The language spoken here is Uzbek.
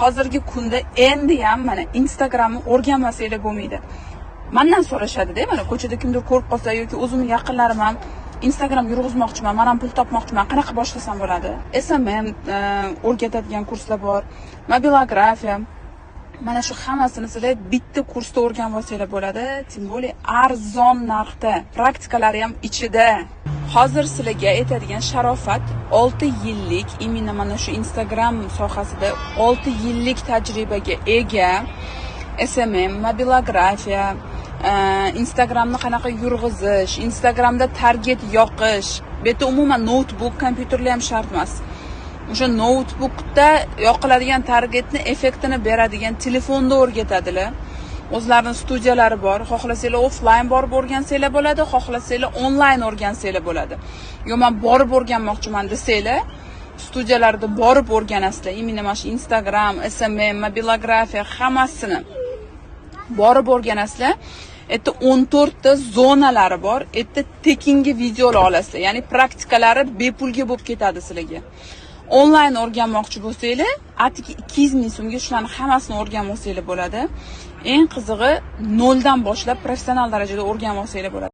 Hozirgi kunda endi ham mana Instagramni o'rganmasanglar bo'lmaydi. Mendan so'rashadi-da, mana ko'chada kimdir ko'rib qolsa yoki o'zimning yaqinlarim ham Instagram yurg'izmoqchiman, men ham pul topmoqchiman, qanaqa boshlasam bo'ladi? SMM o'rgatadigan kurslar bor, mobilografiya. Mana shu hammasini sizlar bitta kursda o'rganib olsanglar bo'ladi, tim bo'li arzon narxda, praktikalari ham ichida. Hozir sizlarga aytadigan Sharofat 6 yillik, imенно mana shu Instagram sohasida 6 yillik tajribaga ega. SMM, mobilografiya, Instagramni qanaqa yurg'izish, Instagramda target yoqish. Bu yerda umuman notebook, kompyuterlar ham shart emas. O'sha notebookda yoqiladigan targetni effektini beradigan telefonda o'rgatadilar. O'zlarining studiyalari bor. Xohlasanglar offline borib o'rgansanglar bo'ladi, xohlasanglar online o'rgansanglar bo'ladi. Yo men borib o'rganmoqchiman desanglar, studiyalarda borib o'rganasizlar. Imенно mana shu Instagram, SMM, mobilografiya hammasini borib o'rganasizlar. Etta 14 ta zonalari bor. Etta tekinga videolar olasizlar. Ya'ni praktikalari bepulga bo'lib ketadi sizlarga. Online o'rganmoqchi bo'lsanglar, atigi 200 ming so'mga shularni hammasini o'rganib olsanglar bo'ladi. Eng qizig'i noldan boshlab professional darajada o'rganib olsanglar bo'ladi.